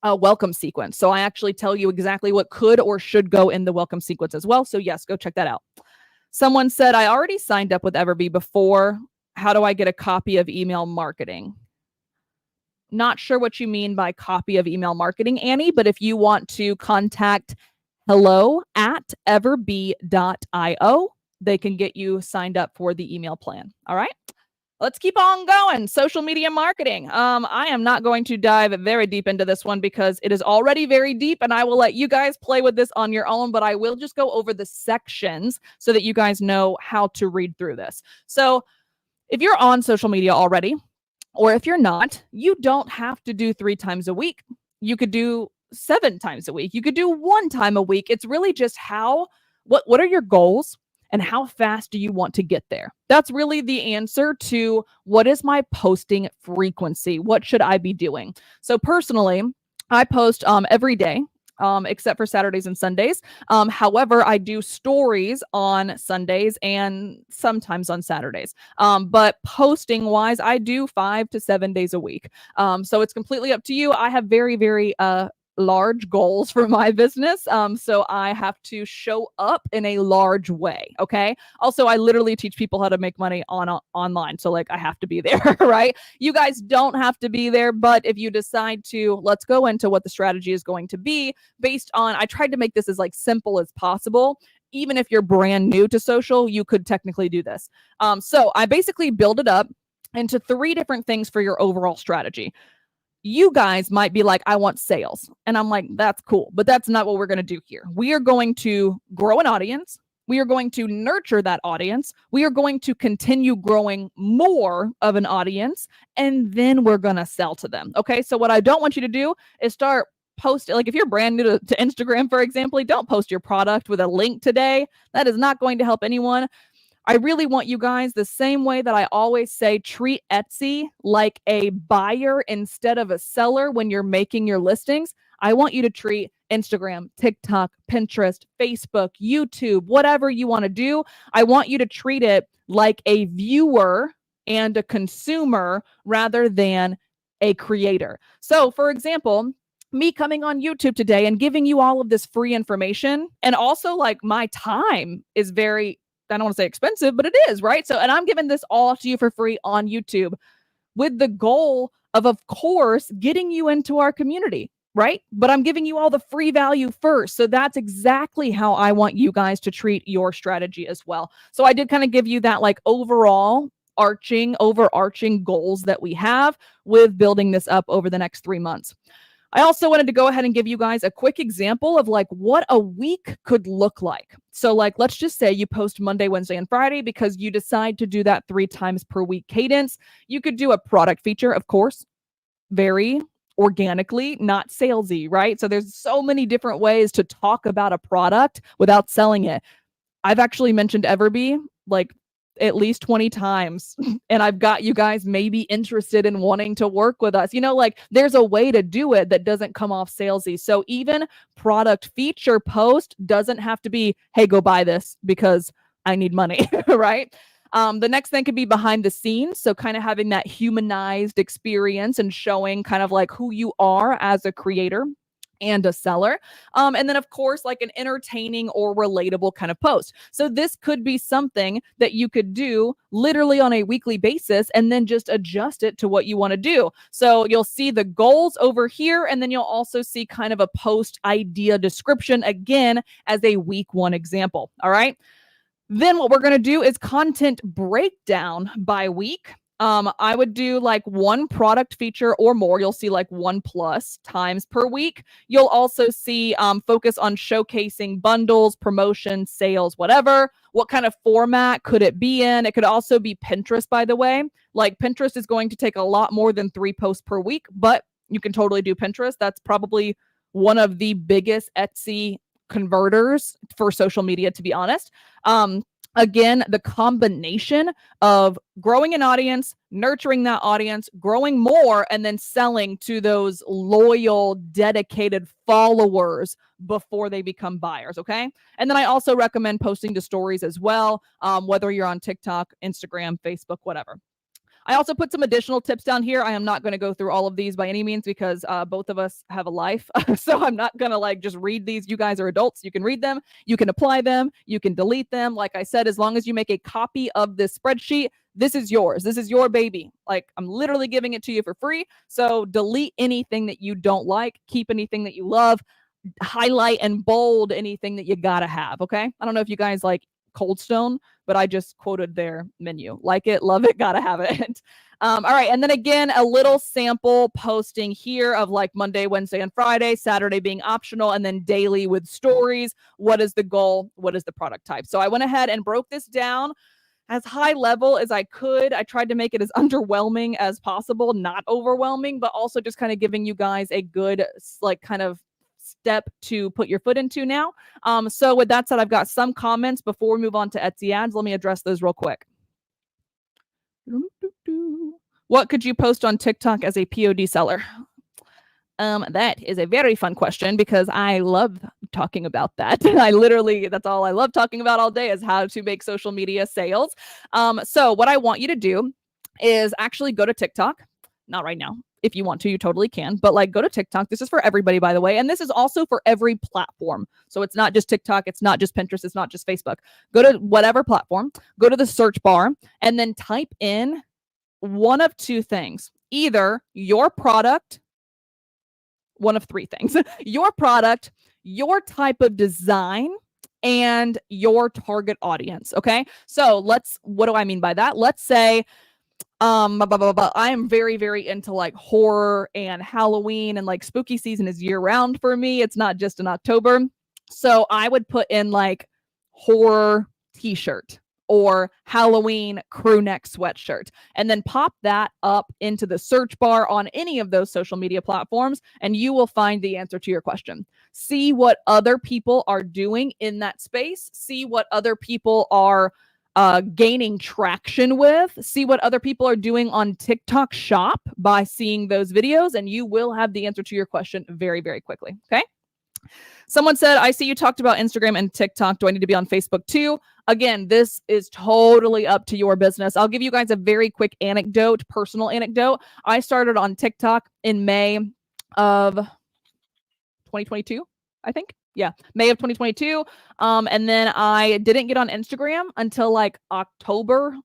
[SPEAKER 1] welcome sequence. So I actually tell you exactly what could or should go in the welcome sequence as well. So yes, go check that out. Someone said, I already signed up with EverBee before. How do I get a copy of email marketing? Not sure what you mean by copy of email marketing, Annie, but if you want to contact hello@everbee.io, they can get you signed up for the email plan. All right. Let's keep on going. Social media marketing. I am not going to dive very deep into this one because it is already very deep, and I will let you guys play with this on your own, but I will just go over the sections so that you guys know how to read through this. So if you're on social media already, or if you're not, you don't have to do 3 times a week. You could do 7 times a week. You could do 1 time a week. It's really just what are your goals? And how fast do you want to get there? That's really the answer to what is my posting frequency? What should I be doing? So personally, I post every day, except for Saturdays and Sundays. However, I do stories on Sundays and sometimes on Saturdays. But posting wise, I do 5 to 7 days a week. So it's completely up to you. I have very, very large goals for my business. So I have to show up in a large way. Okay. Also, I literally teach people how to make money online. So like I have to be there, right? You guys don't have to be there, but if you decide to, let's go into what the strategy is going to be based on, I tried to make this as like simple as possible. Even if you're brand new to social, you could technically do this. So I basically build it up into 3 different things for your overall strategy. You guys might be like, I want sales. And I'm like, that's cool, but that's not what we're going to do here. We are going to grow an audience. We are going to nurture that audience. We are going to continue growing more of an audience, and then we're going to sell to them. Okay. So what I don't want you to do is start posting, like if you're brand new to Instagram, for example, don't post your product with a link today. That is not going to help anyone. I really want you guys, the same way that I always say, treat Etsy like a buyer instead of a seller when you're making your listings. I want you to treat Instagram, TikTok, Pinterest, Facebook, YouTube, whatever you want to do. I want you to treat it like a viewer and a consumer rather than a creator. So for example, me coming on YouTube today and giving you all of this free information, and also like my time is very, I don't want to say expensive, but it is, right? So, and I'm giving this all to you for free on YouTube with the goal of course, getting you into our community, right? But I'm giving you all the free value first. So that's exactly how I want you guys to treat your strategy as well. So I did kind of give you that like overarching goals that we have with building this up over the next 3 months. I also wanted to go ahead and give you guys a quick example of like what a week could look like. So like, let's just say you post Monday, Wednesday, and Friday because you decide to do that 3 times per week cadence. You could do a product feature, of course, very organically, not salesy, right? So there's so many different ways to talk about a product without selling it. I've actually mentioned EverBee like at least 20 times. And I've got you guys maybe interested in wanting to work with us. You know, like there's a way to do it that doesn't come off salesy. So even product feature post doesn't have to be, hey, go buy this because I need money, right? The next thing could be behind the scenes. So kind of having that humanized experience and showing kind of like who you are as a creator. and a seller. And then, of course, like an entertaining or relatable kind of post. So this could be something that you could do literally on a weekly basis and then just adjust it to what you want to do. So you'll see the goals over here, and then you'll also see kind of a post idea description again as a week one example. All right. Then what we're going to do is content breakdown by week. I would do like one product feature or more. You'll see like 1+ times per week. You'll also see focus on showcasing bundles, promotions, sales, whatever. What kind of format could it be in? It could also be Pinterest, by the way. Like Pinterest is going to take a lot more than 3 posts per week, but you can totally do Pinterest. That's probably one of the biggest Etsy converters for social media, to be honest. Again, the combination of growing an audience, nurturing that audience, growing more, and then selling to those loyal, dedicated followers before they become buyers, okay? And then I also recommend posting to stories as well, whether you're on TikTok, Instagram, Facebook, whatever. I also put some additional tips down here. I am not going to go through all of these by any means because both of us have a life. So I'm not going to like just read these. You guys are adults. You can read them. You can apply them. You can delete them. Like I said, as long as you make a copy of this spreadsheet, this is yours. This is your baby. Like I'm literally giving it to you for free. So delete anything that you don't like. Keep anything that you love. Highlight and bold anything that you got to have. Okay. I don't know if you guys like Cold Stone, but I just quoted their menu. Like it, love it, gotta have it. All right. And then again, a little sample posting here of like Monday, Wednesday, and Friday, Saturday being optional, and then daily with stories. What is the goal? What is the product type? So I went ahead and broke this down as high level as I could. I tried to make it as underwhelming as possible, not overwhelming, but also just kind of giving you guys a good, like, kind of step to put your foot into now. So with that said, I've got some comments before we move on to Etsy ads. Let me address those real quick. What could you post on TikTok as a POD seller? That is a very fun question because I love talking about that. That's all I love talking about all day is how to make social media sales. So what I want you to do is actually go to TikTok. Not right now. If you want to, you totally can. But like, go to TikTok. This is for everybody, by the way. And this is also for every platform. So it's not just TikTok. It's not just Pinterest. It's not just Facebook. Go to whatever platform. Go to the search bar and then type in one of two things. Either your product, one of three things. Your product, your type of design, and your target audience. Okay. So what do I mean by that? Let's say, I am very, very into like horror and Halloween, and like spooky season is year round for me. It's not just in October. So I would put in like horror t-shirt or Halloween crew neck sweatshirt, and then pop that up into the search bar on any of those social media platforms, and you will find the answer to your question. See what other people are doing in that space. See what other people are gaining traction with. See what other people are doing on TikTok Shop by seeing those videos, and you will have the answer to your question very, very quickly. Okay. Someone said, I see you talked about Instagram and TikTok. Do I need to be on Facebook too? Again, this is totally up to your business. I'll give you guys a very quick anecdote, personal anecdote. I started on TikTok in May of 2022, I think. Yeah, May of 2022. And then I didn't get on Instagram until like October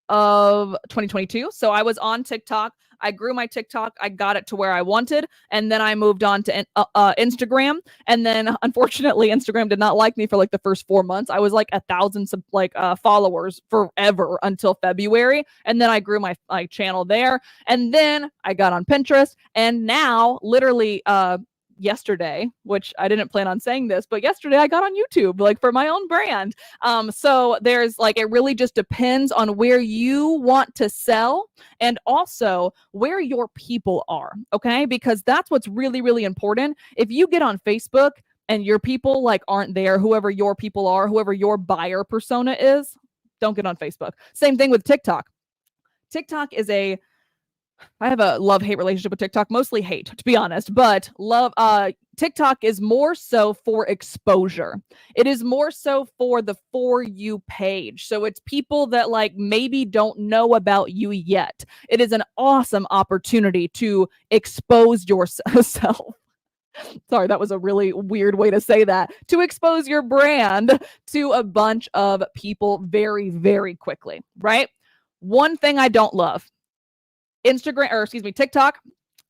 [SPEAKER 1] of 2022. So I was on TikTok. I grew my TikTok. I got it to where I wanted. And then I moved on to Instagram. And then unfortunately, Instagram did not like me for like the first 4 months. I was like 1,000 followers forever until February. And then I grew my channel there. And then I got on Pinterest. And now literally, yesterday, which I didn't plan on saying this, but yesterday I got on YouTube, like for my own brand. So there's like, it really just depends on where you want to sell and also where your people are. Okay. Because that's what's really, really important. If you get on Facebook and your people like aren't there, whoever your people are, whoever your buyer persona is, don't get on Facebook. Same thing with TikTok. TikTok is I have a love-hate relationship with TikTok, mostly hate, to be honest, but TikTok is more so for exposure. It is more so for the For You page. So it's people that like maybe don't know about you yet. It is an awesome opportunity to expose yourself. Sorry, that was a really weird way to say that. To expose your brand to a bunch of people very, very quickly, right? One thing I don't love, TikTok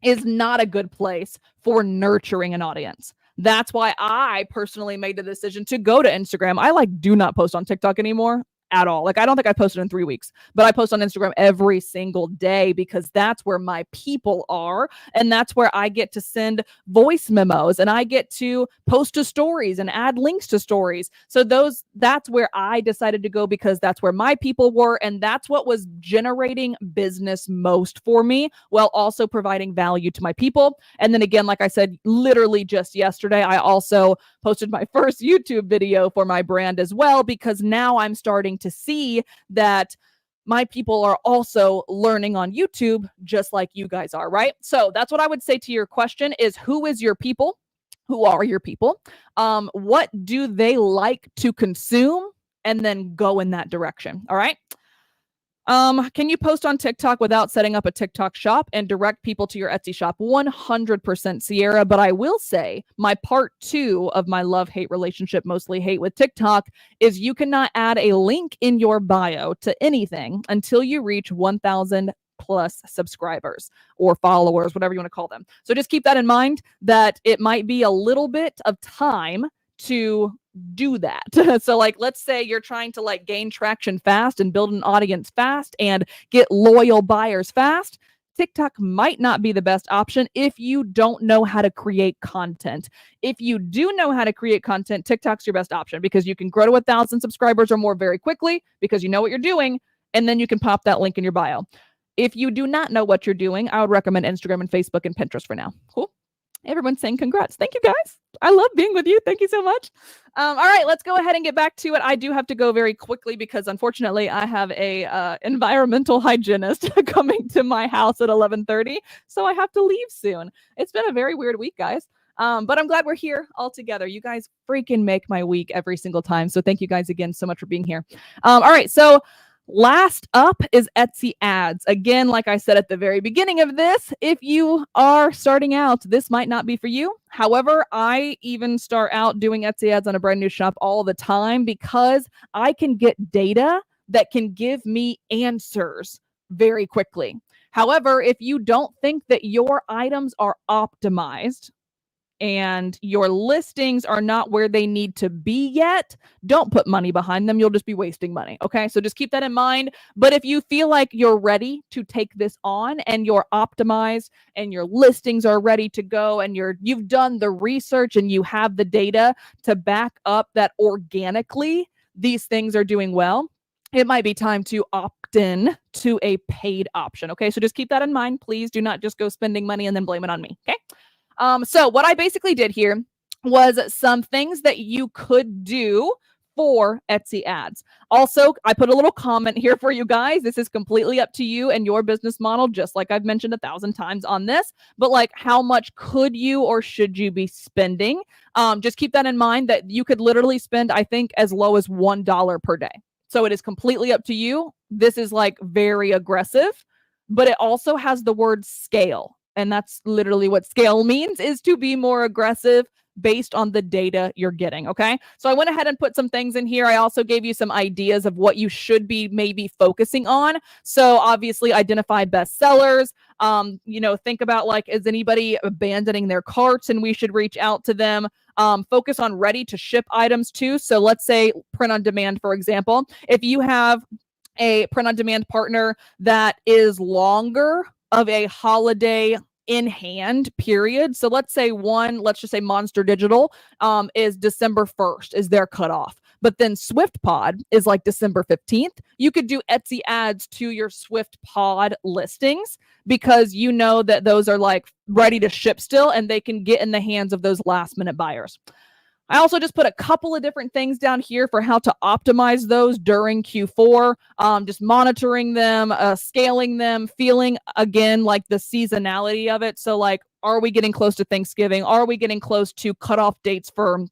[SPEAKER 1] is not a good place for nurturing an audience. That's why I personally made the decision to go to Instagram. I do not post on TikTok anymore at all. I don't think I posted in 3 weeks, but I post on Instagram every single day because that's where my people are. And that's where I get to send voice memos and I get to post to stories and add links to stories. So that's where I decided to go because that's where my people were. And that's what was generating business most for me while also providing value to my people. And then again, like I said, literally just yesterday, I also posted my first YouTube video for my brand as well, because now I'm starting to see that my people are also learning on YouTube just like you guys are, right? So that's what I would say to your question is, who is your people? Who are your people? What do they like to consume? And then go in that direction. All right. Can you post on TikTok without setting up a TikTok shop and direct people to your Etsy shop? 100% Sierra, but I will say my part 2 of my love-hate relationship, mostly hate with TikTok, is you cannot add a link in your bio to anything until you reach 1,000 plus subscribers or followers, whatever you want to call them. So just keep that in mind, that it might be a little bit of time to do that. So let's say you're trying to gain traction fast and build an audience fast and get loyal buyers fast. TikTok might not be the best option if you don't know how to create content. If you do know how to create content, TikTok's your best option because you can grow to 1,000 subscribers or more very quickly because you know what you're doing, and then you can pop that link in your bio. If you do not know what you're doing, I would recommend Instagram and Facebook and Pinterest for now. Cool. Everyone's saying congrats. Thank you, guys. I love being with you. Thank you so much. All right, let's go ahead and get back to it. I do have to go very quickly because unfortunately I have a environmental hygienist coming to my house at 11:30, so I have to leave soon. It's been a very weird week, guys. But I'm glad we're here all together. You guys freaking make my week every single time. So thank you guys again so much for being here. All right, so last up is Etsy ads. Again, like I said at the very beginning of this, if you are starting out, this might not be for you. However, I even start out doing Etsy ads on a brand new shop all the time because I can get data that can give me answers very quickly. However, if you don't think that your items are optimized and your listings are not where they need to be yet, don't put money behind them. You'll just be wasting money. Okay. So just keep that in mind. But if you feel like you're ready to take this on and you're optimized and your listings are ready to go and you've done the research and you have the data to back up that organically these things are doing well, it might be time to opt in to a paid option. Okay. So just keep that in mind. Please do not just go spending money and then blame it on me. Okay. So what I basically did here was some things that you could do for Etsy ads. Also, I put a little comment here for you guys. This is completely up to you and your business model, just like I've mentioned 1,000 times on this, but how much could you or should you be spending? Just keep that in mind that you could literally spend, I think, as low as $1 per day. So it is completely up to you. This is very aggressive, but it also has the word scale. And that's literally what scale means, is to be more aggressive based on the data you're getting. Okay. So I went ahead and put some things in here. I also gave you some ideas of what you should be maybe focusing on. So obviously identify bestsellers. Think about is anybody abandoning their carts and we should reach out to them. Focus on ready to ship items too. So let's say print on demand, for example. If you have a print on demand partner that is longer of a holiday in hand period. So let's just say Monster Digital is December 1st is their cutoff. But then SwiftPod is December 15th. You could do Etsy ads to your SwiftPod listings because you know that those are ready to ship still and they can get in the hands of those last minute buyers. I also just put a couple of different things down here for how to optimize those during Q4, just monitoring them, scaling them, feeling again the seasonality of it. So are we getting close to Thanksgiving? Are we getting close to cutoff dates for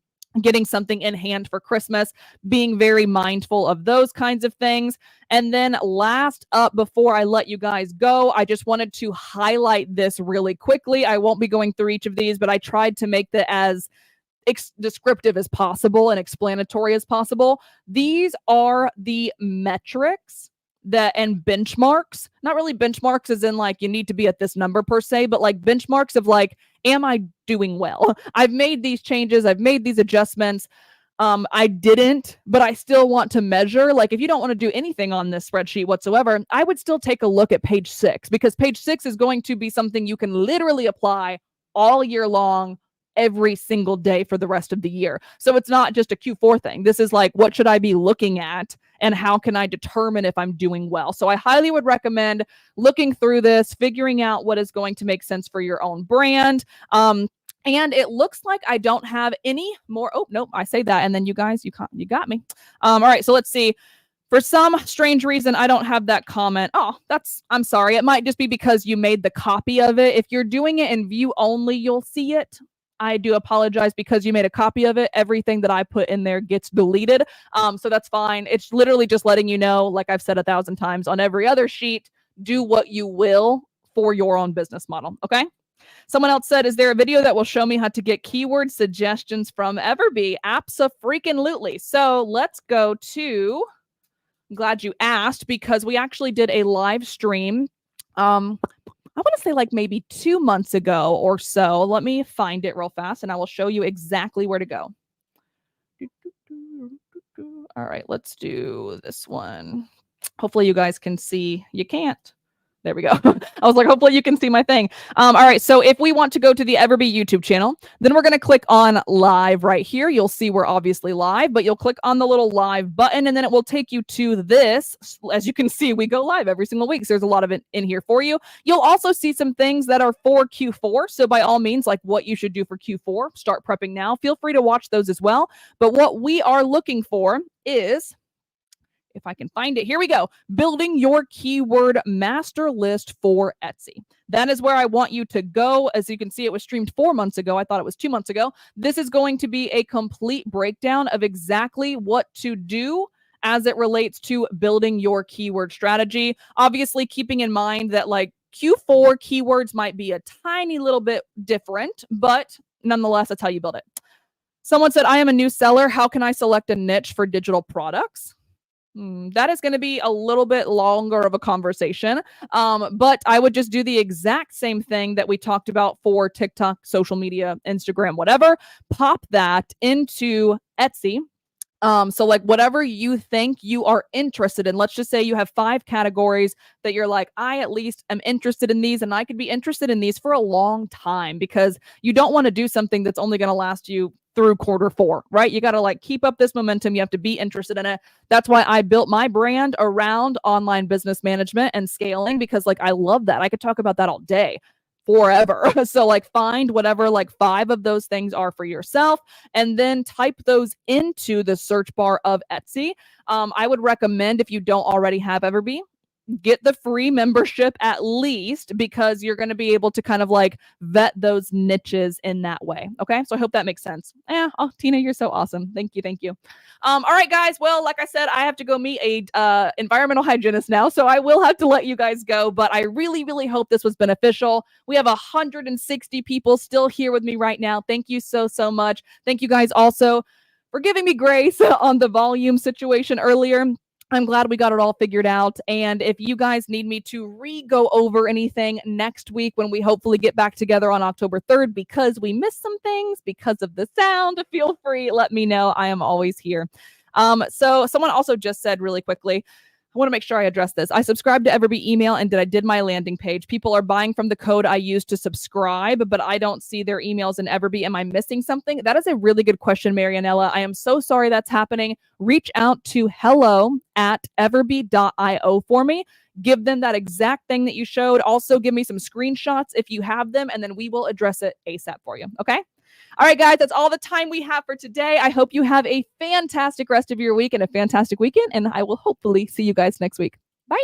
[SPEAKER 1] getting something in hand for Christmas, being very mindful of those kinds of things. And then last up, before I let you guys go, I just wanted to highlight this really quickly. I won't be going through each of these, but I tried to make that as descriptive as possible and explanatory as possible. These are the metrics and benchmarks, not really benchmarks as in like you need to be at this number per se, but like benchmarks of like, am I doing well? I've made these changes, I've made these adjustments. I didn't, but I still want to measure. Like if you don't want to do anything on this spreadsheet whatsoever, I would still take a look at page 6, because page 6 is going to be something you can literally apply all year long, every single day for the rest of the year. So it's not just a Q4 thing. This is like, what should I be looking at and how can I determine if I'm doing well? So I highly would recommend looking through this, figuring out what is going to make sense for your own brand. And it looks like I don't have any more. Oh, nope. I say that. And then you guys, you got me. All right. So let's see. For some strange reason, I don't have that comment. Oh, I'm sorry. It might just be because you made the copy of it. If you're doing it in view only, you'll see it. I do apologize because you made a copy of it. Everything that I put in there gets deleted. So that's fine. It's literally just letting you know, like I've said 1,000 times on every other sheet, do what you will for your own business model. Okay. Someone else said, is there a video that will show me how to get keyword suggestions from EverBee? Abso-freaking-lutely. So let's go to, I'm glad you asked, because we actually did a live stream. I want to say like maybe 2 months ago or so. Let me find it real fast and I will show you exactly where to go. All right, let's do this one. Hopefully you guys can see. You can't. There we go. I was like, hopefully you can see my thing. All right. So if we want to go to the EverBee YouTube channel, then we're going to click on live right here. You'll see we're obviously live, but you'll click on the little live button and then it will take you to this. As you can see, we go live every single week. So there's a lot of it in here for you. You'll also see some things that are for Q4. So by all means, like what you should do for Q4, start prepping now. Feel free to watch those as well. But what we are looking for is, if I can find it, here we go. Building your keyword master list for Etsy. That is where I want you to go. As you can see, it was streamed 4 months ago. I thought it was 2 months ago. This is going to be a complete breakdown of exactly what to do as it relates to building your keyword strategy. Obviously, keeping in mind that like Q4 keywords might be a tiny little bit different, but nonetheless, that's how you build it. Someone said, I am a new seller. How can I select a niche for digital products? That is going to be a little bit longer of a conversation, but I would just do the exact same thing that we talked about for TikTok, social media, Instagram, whatever. Pop that into Etsy. So like whatever you think you are interested in, let's just say you have 5 categories that you're like, I at least am interested in these and I could be interested in these for a long time, because you don't want to do something that's only going to last you through Q4, right? You got to like keep up this momentum. You have to be interested in it. That's why I built my brand around online business management and scaling, because like I love that. I could talk about that all day, forever. So like find whatever like 5 of those things are for yourself and then type those into the search bar of Etsy. I would recommend, if you don't already have EverBee, get the free membership at least, because you're going to be able to kind of like vet those niches in that way. Okay. So I hope that makes sense. Oh, Tina, you're so awesome. Thank you. Thank you. All right, guys. Well, like I said, I have to go meet a environmental hygienist now, so I will have to let you guys go, but I really, really hope this was beneficial. We have 160 people still here with me right now. Thank you so, so much. Thank you guys also for giving me grace on the volume situation earlier. I'm glad we got it all figured out. And if you guys need me to go over anything next week when we hopefully get back together on October 3rd, because we missed some things because of the sound, feel free, let me know. I am always here. So someone also just said really quickly, I want to make sure I address this. I subscribed to EverBee email and I did my landing page. People are buying from the code I used to subscribe, but I don't see their emails in EverBee. Am I missing something? That is a really good question, Marianella. I am so sorry that's happening. Reach out to hello@everbee.io for me. Give them that exact thing that you showed. Also, give me some screenshots if you have them, and then we will address it ASAP for you. Okay? All right, guys, that's all the time we have for today. I hope you have a fantastic rest of your week and a fantastic weekend, and I will hopefully see you guys next week. Bye.